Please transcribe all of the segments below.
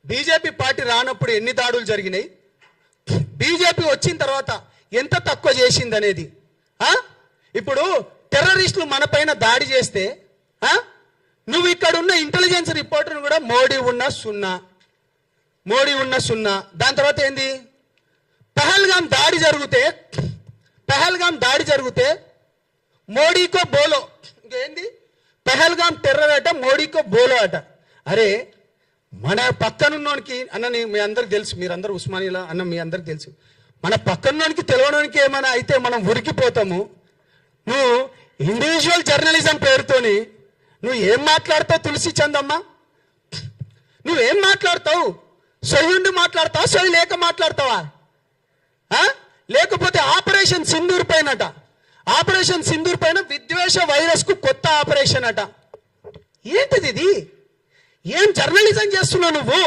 BJP party రానప్పుడు ఎన్ని దాడులు జరిగినాయి, బీజేపీ వచ్చిన తర్వాత ఎంత తక్కువ చేసింది అనేది. ఇప్పుడు టెర్రరిస్టులు మన పైన దాడి చేస్తే నువ్వు ఇక్కడ ఉన్న ఇంటెలిజెన్స్ రిపోర్టర్ని కూడా మోడీ ఉన్న సున్నా. దాని తర్వాత ఏంది, పహల్గాం దాడి జరిగితే మోడీకో బోలో, ఇంకేంది పహల్గాం టెర్రర్ అట, మోడీకో బోలో అట. అరే మన పక్కనున్నోనికి అన్న, మీ అందరికి తెలుసు, మీరందరూ ఉస్మానియాలో అన్న మీ అందరికి తెలుసు, మన పక్కనున్నోనికి తెలియడానికి ఏమైనా అయితే మనం ఉరికిపోతాము. నువ్వు ఇండివిజువల్ జర్నలిజం పేరుతోని నువ్వు ఏం మాట్లాడతావు తులసి చందమ్మ? నువ్వేం మాట్లాడతావు? సొయ్యుండి మాట్లాడతావా, సొయ్యి లేక మాట్లాడతావా? లేకపోతే ఆపరేషన్ సింధూర్ పైన విద్వేష వైరస్ కు కొత్త ఆపరేషన్ అట. ఏంటిది ఇది? ఏం జర్నలిజం చేస్తున్నావు నువ్వు?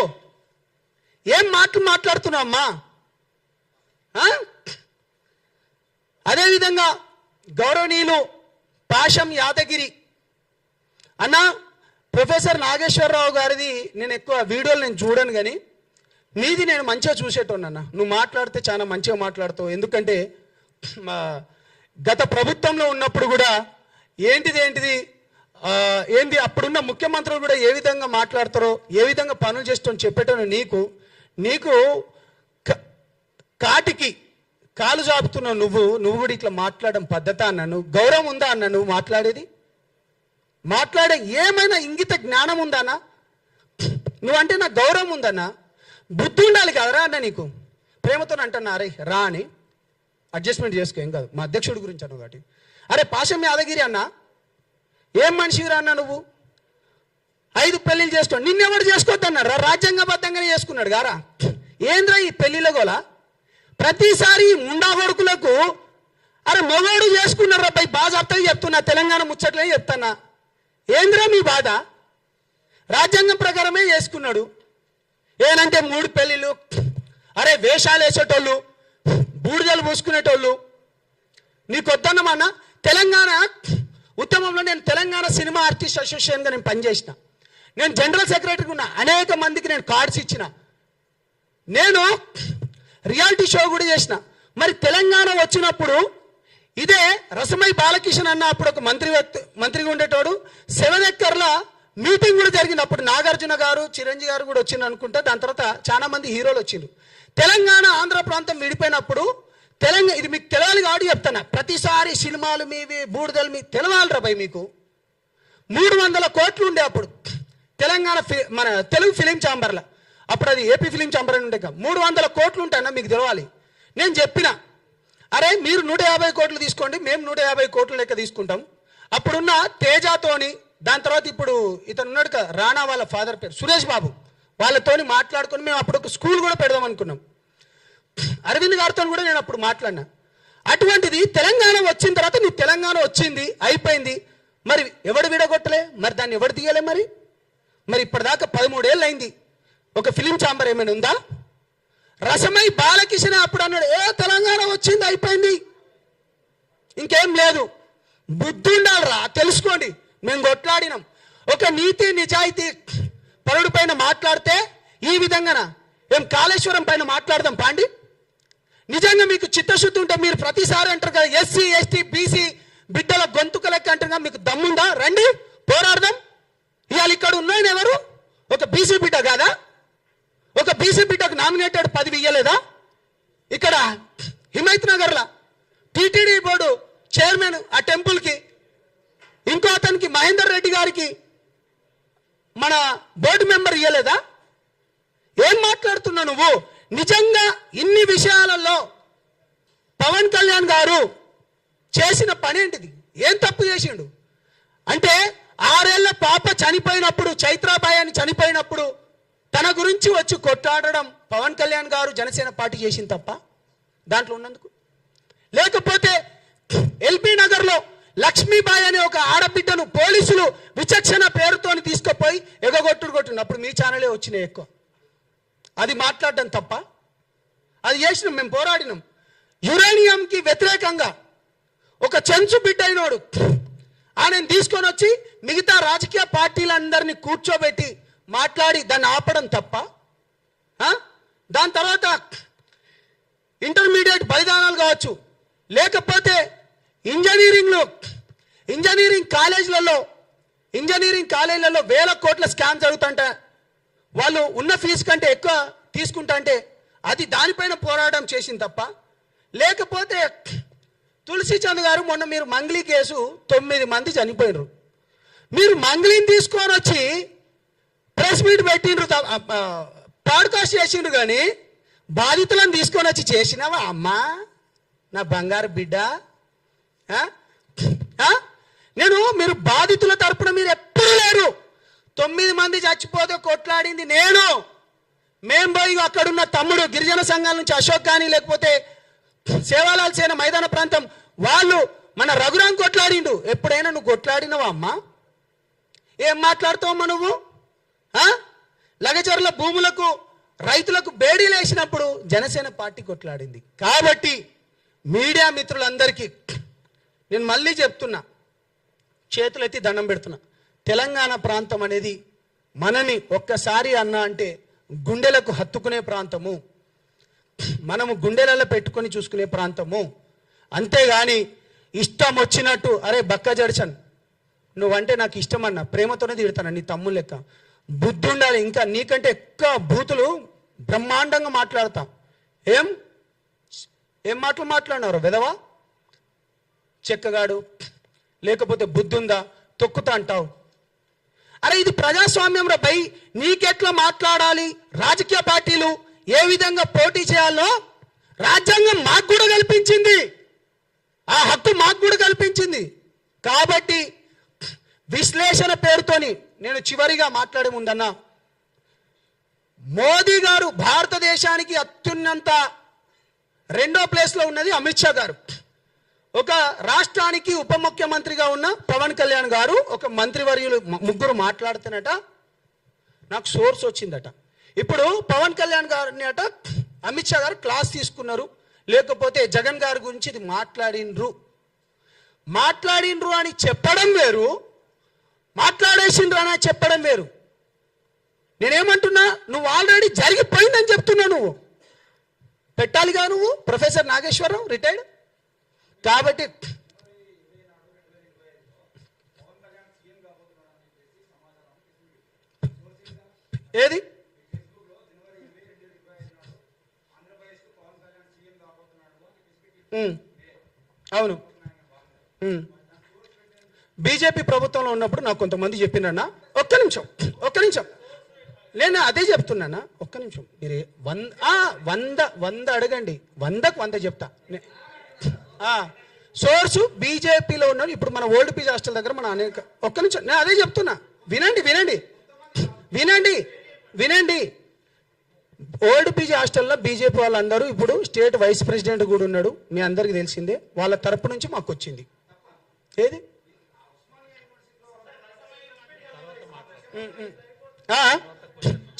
ఏం మాట్లాడుతున్నావు అమ్మా? అదేవిధంగా గౌరవనీయులు పాషం యాదగిరి అన్న, ప్రొఫెసర్ నాగేశ్వరరావు గారిది నేను ఎక్కువ వీడియోలు నేను చూడను, కానీ నీది నేను మంచిగా చూసేటోన్నన్నా. నువ్వు మాట్లాడితే చాలా మంచిగా మాట్లాడతావు. ఎందుకంటే గత ప్రభుత్వంలో ఉన్నప్పుడు కూడా ఏంది అప్పుడున్న ముఖ్యమంత్రులు కూడా ఏ విధంగా మాట్లాడతారో, ఏ విధంగా పనులు చేస్తారో చెప్పేటోను. నీకు కాటికి కాలు జాపుతున్నావు నువ్వు కూడా ఇట్లా మాట్లాడడం పద్ధత అన్నాను? గౌరవం ఉందా అన్న? నువ్వు మాట్లాడే ఏమైనా ఇంగిత జ్ఞానం ఉందన్నా? నువ్వంటే నాకు గౌరవం ఉందన్నా, బుద్ధి ఉండాలి కదరా అన్న. నీకు ప్రేమతో అంటున్నా, అరే రా అని అడ్జస్ట్మెంట్ చేసుకో, ఏం కాదు. మా అధ్యక్షుడి గురించి అన్నావు కాబట్టి. అరే పాషం యాదగిరి అన్న, ఏం మనిషిరా అన్న నువ్వు? 5 పెళ్లిళ్ళు చేసుకో, నిన్నెవడు చేసుకోవద్దన్నారా? రాజ్యాంగబద్ధంగానే చేసుకున్నాడు గారా. ఏంద్రా ఈ పెళ్లిళ్ళ గోలా? ప్రతిసారి ముండా కొడుకులకు అరే మొగోడు చేసుకున్నారా పై బాగా అర్థం చెప్తున్నా, తెలంగాణ ముచ్చట్లే చెప్తానా. ఏంద్రా మీ బాధ? రాజ్యాంగం ప్రకారమే చేసుకున్నాడు. ఏనంటే 3 పెళ్లిళ్ళు, అరే వేషాలు వేసేటోళ్ళు, బూడిదలు పూసుకునేటోళ్ళు. నీకు వద్దన్నమన్నా. తెలంగాణ ఉద్యమంలో నేను తెలంగాణ సినిమా ఆర్టిస్ట్ అసోసియేషన్గా నేను పనిచేసిన, నేను జనరల్ సెక్రటరీగా ఉన్నా, అనేక మందికి నేను కార్డ్స్ ఇచ్చిన, నేను రియాలిటీ షో కూడా చేసిన. మరి తెలంగాణ వచ్చినప్పుడు ఇదే రసమై బాలకిషన్ అన్న అప్పుడు ఒక మంత్రిగా ఉండేటోడు 7 ఎకర్ల మీటింగ్ కూడా జరిగింది. అప్పుడు నాగార్జున గారు, చిరంజీవి గారు కూడా వచ్చింది అనుకుంటా. దాని తర్వాత చాలా మంది హీరోలు వచ్చిండ్రు. తెలంగాణ ఆంధ్ర ప్రాంతం విడిపోయినప్పుడు ఇది మీకు తెలవాలి కాబట్టి చెప్తాను. ప్రతిసారి సినిమాలు మీవి, బూడిదలు మీ తెలవాలిరా భయ్. మీకు 300 కోట్లు ఉండే అప్పుడు తెలంగాణ మన తెలుగు ఫిలిం ఛాంబర్లో. అప్పుడు అది ఏపీ ఫిలిం ఛాంబర్ అని ఉండే. 300 కోట్లు ఉంటాయన్నా, మీకు తెలవాలి. నేను చెప్పిన, అరే మీరు 150 కోట్లు తీసుకోండి, మేము 150 కోట్ల లెక్క తీసుకుంటాం. అప్పుడున్న తేజాతోని, దాని తర్వాత ఇప్పుడు ఇతను ఉన్నాడు కదా రాణా వాళ్ళ ఫాదర్ పేరు సురేష్ బాబు, వాళ్ళతోని మాట్లాడుకొని మేము అప్పుడు ఒక స్కూల్ కూడా పెడదాం అనుకున్నాం. అరవింద్ గారితో కూడా నేను అప్పుడు మాట్లాడినా. అటువంటిది తెలంగాణ వచ్చిన తర్వాత నీ తెలంగాణ వచ్చింది, అయిపోయింది. మరి ఎవడు విడగొట్టలే? మరి దాన్ని ఎవడు తీయలే? మరి ఇప్పటిదాకా 13 ఏళ్ళు అయింది. ఒక ఫిలిం ఛాంబర్ ఏమైనా ఉందా? రసమై బాలకిషన్ అప్పుడు అన్నాడు, తెలంగాణ వచ్చింది, అయిపోయింది, ఇంకేం లేదు. బుద్ధి ఉండాలిరా, తెలుసుకోండి. మేము కొట్లాడినాం. ఒక నీతి నిజాయితీ పరుడు పైన మాట్లాడితే ఈ విధంగా ఏం కాళేశ్వరం పైన మాట్లాడదాం పాండి? నిజంగా మీకు చిత్తశుద్ధి ఉంటే మీరు ప్రతిసారి అంటారు కదా ఎస్సీ ఎస్టీ బీసీ బిడ్డల గొంతుక లెక్క అంటారు. మీకు దమ్ముందా? రండి పోరాడదాం. ఇవాళ ఇక్కడ ఉన్నాయని ఎవరు? ఒక బీసీ బిడ్డ కాదా? ఒక బీసీ బిడ్డకు నామినేటెడ్ పదవి ఇయ్యలేదా? ఇక్కడ హిమైత్ నగర్లో టీటీడీ బోర్డు చైర్మన్ ఆ టెంపుల్కి, ఇంకో అతనికి మహేందర్ రెడ్డి గారికి మన బోర్డు మెంబర్ ఇయ్యలేదా? ఏం మాట్లాడుతున్నావు నువ్వు? నిజంగా ఇన్ని విషయాలలో పవన్ కళ్యాణ్ గారు చేసిన పని ఏంటిది? ఏం తప్పు చేసిండు అంటే 6 ఏళ్ల పాప చనిపోయినప్పుడు, చైత్రాబాయి అని చనిపోయినప్పుడు తన గురించి వచ్చి కొట్లాడడం పవన్ కళ్యాణ్ గారు జనసేన పార్టీ చేసింది తప్ప దాంట్లో ఉన్నందుకు? లేకపోతే ఎల్బీ నగర్లో లక్ష్మీబాయి అనే ఒక ఆడబిడ్డను పోలీసులు విచక్షణ పేరుతో తీసుకుపోయి కొట్టిండు. అప్పుడు మీ ఛానలే వచ్చినాయి ఎక్కువ. అది మాట్లాడడం తప్ప? అది చేసినాం, మేము పోరాడినాం. యురేనియంకి వ్యతిరేకంగా ఒక చెంచు బిడ్డ అయినోడు ఆయన తీసుకొని వచ్చి మిగతా రాజకీయ పార్టీలందరినీ కూర్చోబెట్టి మాట్లాడి దాన్ని ఆపడం తప్ప? దాని తర్వాత ఇంటర్మీడియట్ బలిదానాలు కావచ్చు, లేకపోతే ఇంజనీరింగ్ కాలేజీలలో వేల కోట్ల స్కామ్ జరుగుతుంటే వాళ్ళు ఉన్న ఫీజు కంటే ఎక్కువ తీసుకుంటా అంటే అది దానిపైన పోరాటం చేసింది తప్ప, లేకపోతే తులసి చంద్ గారు మొన్న మీరు మంగ్లీ కేసు 9 మంది చనిపోయినరు, మీరు మంగ్లీని తీసుకొని వచ్చి ప్రెస్ మీట్ పెట్టిండ్రు, పాడ్కాస్ట్ చేసిండ్రు, కానీ బాధితులను తీసుకొని వచ్చి చేసినావా అమ్మా నా బంగారు బిడ్డ? మీరు బాధితుల తరపున మీరు ఎప్పుడు లేరు. 9 మంది చచ్చిపోతే కొట్లాడింది నేను. మేం పోయి అక్కడున్న తమ్ముడు గిరిజన సంఘాల నుంచి అశోక్ కానీ, లేకపోతే సేవాలాల్ సేన మైదాన ప్రాంతం వాళ్ళు మన రఘురాం కొట్లాడిండు. ఎప్పుడైనా నువ్వు కొట్లాడినవా అమ్మా? ఏం మాట్లాడుతావమ్మా నువ్వు? లగచర్ల భూములకు రైతులకు బేడీలు వేసినప్పుడు జనసేన పార్టీ కొట్లాడింది. కాబట్టి మీడియా మిత్రులందరికీ నేను మళ్ళీ చెప్తున్నా, చేతులెత్తి దండం పెడుతున్నా, తెలంగాణ ప్రాంతం అనేది మనని ఒక్కసారి అన్నా అంటే గుండెలకు హత్తుకునే ప్రాంతము, మనము గుండెలలో పెట్టుకొని చూసుకునే ప్రాంతము. అంతేగాని ఇష్టం వచ్చినట్టు అరే బక్క జడ్సన్ నువ్వంటే నాకు ఇష్టం అన్న ప్రేమతోనే తిడతాను, నీ తమ్ముడు లెక్క. బుద్ధి ఉండాలి. ఇంకా నీకంటే ఎక్కువ బూతులు బ్రహ్మాండంగా మాట్లాడతా. ఏం మాటలు మాట్లాడినారు వెదవా? చెక్కగాడు, లేకపోతే బుద్ధి ఉందా, తొక్కుతా అంటావు. అరే ఇది ప్రజాస్వామ్యం రా భయ్. నీకెట్లా మాట్లాడాలి, రాజకీయ పార్టీలు ఏ విధంగా పోటీ చేయాలో రాజ్యాంగం మాకు కూడా కల్పించింది, ఆ హక్కు మాకు కూడా కల్పించింది. కాబట్టి విశ్లేషణ పేరుతోని నేను చివరిగా మాట్లాడే ముందన్నా, మోదీ గారు భారతదేశానికి అత్యున్నత 2వ ప్లేస్లో ఉన్నది అమిత్ షా గారు. ఒక రాష్ట్రానికి ఉప ముఖ్యమంత్రిగా ఉన్న పవన్ కళ్యాణ్ గారు, ఒక మంత్రివర్యులు ముగ్గురు మాట్లాడుతున్నట నాకు సోర్స్ వచ్చిందట. ఇప్పుడు పవన్ కళ్యాణ్ గారిని అట అమిత్ షా గారు క్లాస్ తీసుకున్నారు, లేకపోతే జగన్ గారి గురించి ఇది మాట్లాడిండ్రు అని చెప్పడం వేరు, మాట్లాడేసిండ్రు అని చెప్పడం వేరు. నేనేమంటున్నా, నువ్వు ఆల్రెడీ జరిగిపోయిందని చెప్తున్నా. నువ్వు పెట్టాలిగా, నువ్వు ప్రొఫెసర్ నాగేశ్వరరావు రిటైర్డ్. కాబట్టి ఏది అవును, బీజేపీ ప్రభుత్వంలో ఉన్నప్పుడు నాకు కొంతమంది చెప్పినన్నా. ఒక్క నిమిషం నేను అదే చెప్తున్నానా. ఒక్క నిమిషం, మీరు 100 అడగండి, 100కు 100 చెప్తా. సోర్సు బీజేపీలో ఉన్నాడు. ఇప్పుడు మన ఓల్డ్ పీజీ హాస్టల్ దగ్గర మన అనేక. ఒక్క నిమిషం, నేను అదే చెప్తున్నా. వినండి. ఓల్డ్ పీజీ హాస్టల్లో బీజేపీ వాళ్ళందరూ ఇప్పుడు స్టేట్ వైస్ ప్రెసిడెంట్ కూడా ఉన్నాడు, మీ అందరికి తెలిసిందే. వాళ్ళ తరపు నుంచి మాకు వచ్చింది. ఏది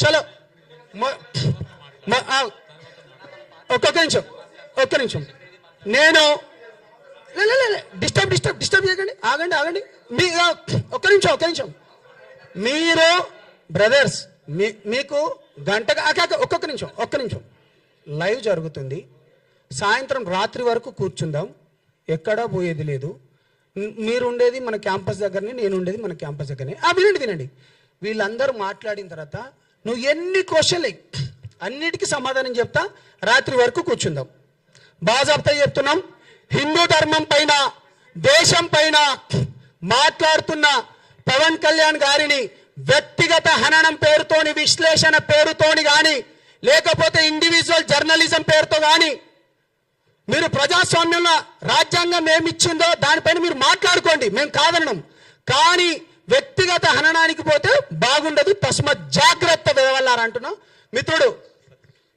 చలో ఒక్క నిమిషం నేను డిస్టర్బ్ చేయకండి. ఆగండి. మీ ఒక్క నిమిషం మీరు బ్రదర్స్ మీకు గంటగా ఒక్క నిమిషం లైవ్ జరుగుతుంది. సాయంత్రం రాత్రి వరకు కూర్చుందాం, ఎక్కడా పోయేది లేదు. మీరు ఉండేది మన క్యాంపస్ దగ్గరనే, నేను ఉండేది మన క్యాంపస్ దగ్గరనే. వినండి. వీళ్ళందరూ మాట్లాడిన తర్వాత నువ్వు ఎన్ని క్వశ్చన్లు అన్నిటికీ సమాధానం చెప్తా. రాత్రి వరకు కూర్చుందాం. బాజాబ్తా చెప్తున్నాం. హిందూ ధర్మం పైన, దేశం పైన మాట్లాడుతున్న పవన్ కళ్యాణ్ గారిని వ్యక్తిగత హననం పేరుతోని, విశ్లేషణ పేరుతోని కానీ, లేకపోతే ఇండివిజువల్ జర్నలిజం పేరుతో కానీ మీరు ప్రజాస్వామ్యంలో రాజ్యాంగం ఏమిచ్చిందో దానిపైన మీరు మాట్లాడుకోండి, మేము కాదనడం. కానీ వ్యక్తిగత హననానికి పోతే బాగుండదు. తస్మత్ జాగ్రత్త వెదవల్లారా అంటున్నాం. మిత్రుడు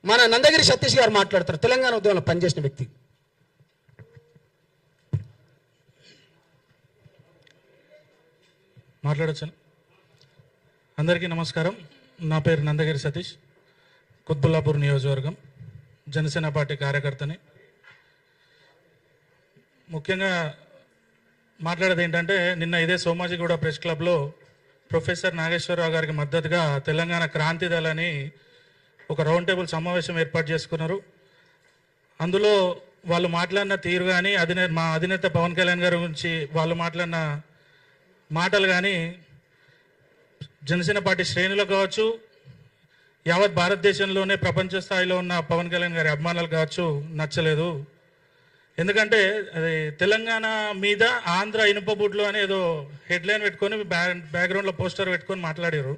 మన నందగిరి సతీష్ గారు మాట్లాడతారు, తెలంగాణ ఉద్యమంలో పనిచేసిన వ్యక్తి. మాట్లాడొచ్చాను. అందరికీ నమస్కారం. నా పేరు నందగిరి సతీష్, కుత్బుల్లాపూర్ నియోజకవర్గం, జనసేన పార్టీ కార్యకర్తని. ముఖ్యంగా మాట్లాడేది ఏంటంటే, నిన్న ఇదే సోమాజిగూడ ప్రెస్ క్లబ్లో ప్రొఫెసర్ నాగేశ్వరరావు గారికి మద్దతుగా తెలంగాణ క్రాంతి దళని ఒక రౌండ్ టేబుల్ సమావేశం ఏర్పాటు చేసుకున్నారు. అందులో వాళ్ళు మాట్లాడిన తీరు కానీ మా అధినేత పవన్ కళ్యాణ్ గారి గురించి వాళ్ళు మాట్లాడిన మాటలు కానీ జనసేన పార్టీ శ్రేణులకు కావచ్చు, యావత్ భారతదేశంలోనే ప్రపంచ స్థాయిలో ఉన్న పవన్ కళ్యాణ్ గారి అభిమానులు కావచ్చు నచ్చలేదు. ఎందుకంటే అది తెలంగాణ మీద ఆంధ్ర ఇనుప బూట్లు అని ఏదో హెడ్లైన్ పెట్టుకొని బ్యాక్గ్రౌండ్లో పోస్టర్ పెట్టుకొని మాట్లాడారు.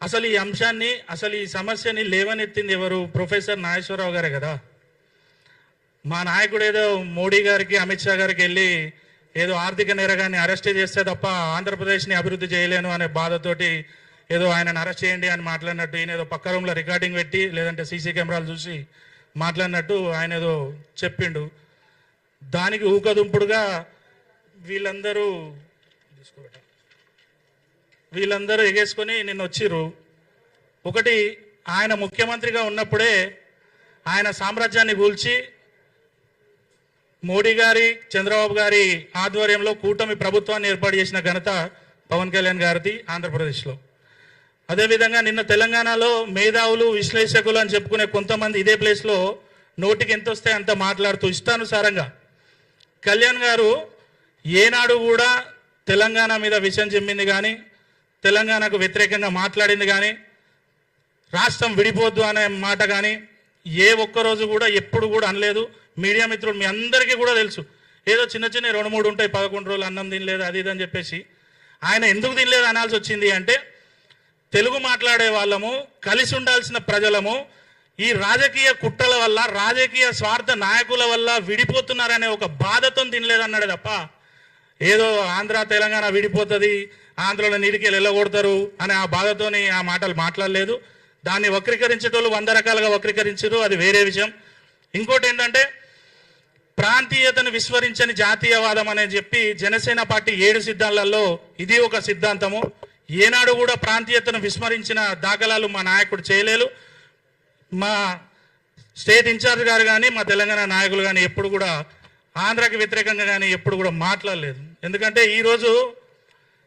అసలు ఈ అంశాన్ని, అసలు ఈ సమస్యని లేవనెత్తింది ఎవరు? ప్రొఫెసర్ నాగేశ్వరరావు గారే కదా. మా నాయకుడు ఏదో మోడీ గారికి, అమిత్ షా గారికి వెళ్ళి ఏదో ఆర్థిక నేరగాన్ని అరెస్ట్ చేస్తే తప్ప ఆంధ్రప్రదేశ్ని అభివృద్ధి చేయలేను అనే బాధతోటి ఏదో ఆయనను అరెస్ట్ చేయండి అని మాట్లాడినట్టు, ఈయన ఏదో పక్క రూమ్లో రికార్డింగ్ పెట్టి లేదంటే సీసీ కెమెరాలు చూసి మాట్లాడినట్టు ఆయన ఏదో చెప్పిండు. దానికి ఊకదుంపుడుగా వీళ్ళందరూ ఎగేసుకొని నిన్న వచ్చిర్రు. ఒకటి, ఆయన ముఖ్యమంత్రిగా ఉన్నప్పుడే ఆయన సామ్రాజ్యాన్ని కూల్చి మోడీ గారి, చంద్రబాబు గారి ఆధ్వర్యంలో కూటమి ప్రభుత్వాన్ని ఏర్పాటు చేసిన ఘనత పవన్ కళ్యాణ్ గారిది ఆంధ్రప్రదేశ్లో. అదేవిధంగా నిన్న తెలంగాణలో మేధావులు, విశ్లేషకులు అని చెప్పుకునే కొంతమంది ఇదే ప్లేస్లో నోటికి ఎంత వస్తే అంత మాట్లాడుతూ ఇష్టానుసారంగా కళ్యాణ్ గారు ఏనాడు కూడా తెలంగాణ మీద విషయం చెమ్మింది కానీ, తెలంగాణకు వ్యతిరేకంగా మాట్లాడింది కానీ, రాష్ట్రం విడిపోద్దు అనే మాట కానీ ఏ ఒక్కరోజు కూడా ఎప్పుడు కూడా అనలేదు. మీడియా మిత్రులు మీ అందరికీ కూడా తెలుసు. ఏదో చిన్న చిన్న 2-3 ఉంటాయి, 11 రోజులు అన్నం తినలేదు అది ఇది అని చెప్పేసి. ఆయన ఎందుకు తినలేదు అనాల్సి వచ్చింది అంటే, తెలుగు మాట్లాడే వాళ్ళము, కలిసి ఉండాల్సిన ప్రజలము ఈ రాజకీయ కుట్రల వల్ల, రాజకీయ స్వార్థ నాయకుల వల్ల విడిపోతున్నారనే ఒక బాధతో తినలేదన్నాడే తప్ప ఏదో ఆంధ్ర తెలంగాణ విడిపోతుంది, ఆంధ్రలో నీడికి వెళ్ళగొడతారు అనే ఆ బాధతోని ఆ మాటలు మాట్లాడలేదు. దాన్ని వక్రీకరించేటోళ్ళు 100 రకాలుగా వక్రీకరించారు, అది వేరే విషయం. ఇంకోటి ఏంటంటే, ప్రాంతీయతను విస్మరించని జాతీయవాదం అని చెప్పి జనసేన పార్టీ 7 సిద్ధాంతాలలో ఇది ఒక సిద్ధాంతము. ఏనాడు కూడా ప్రాంతీయతను విస్మరించిన దాఖలాలు మా నాయకుడు చేయలేదు. మా స్టేట్ ఇన్ఛార్జ్ గారు కానీ, మా తెలంగాణ నాయకులు కానీ ఎప్పుడు కూడా ఆంధ్రాకి వ్యతిరేకంగా కానీ ఎప్పుడు కూడా మాట్లాడలేదు. ఎందుకంటే ఈరోజు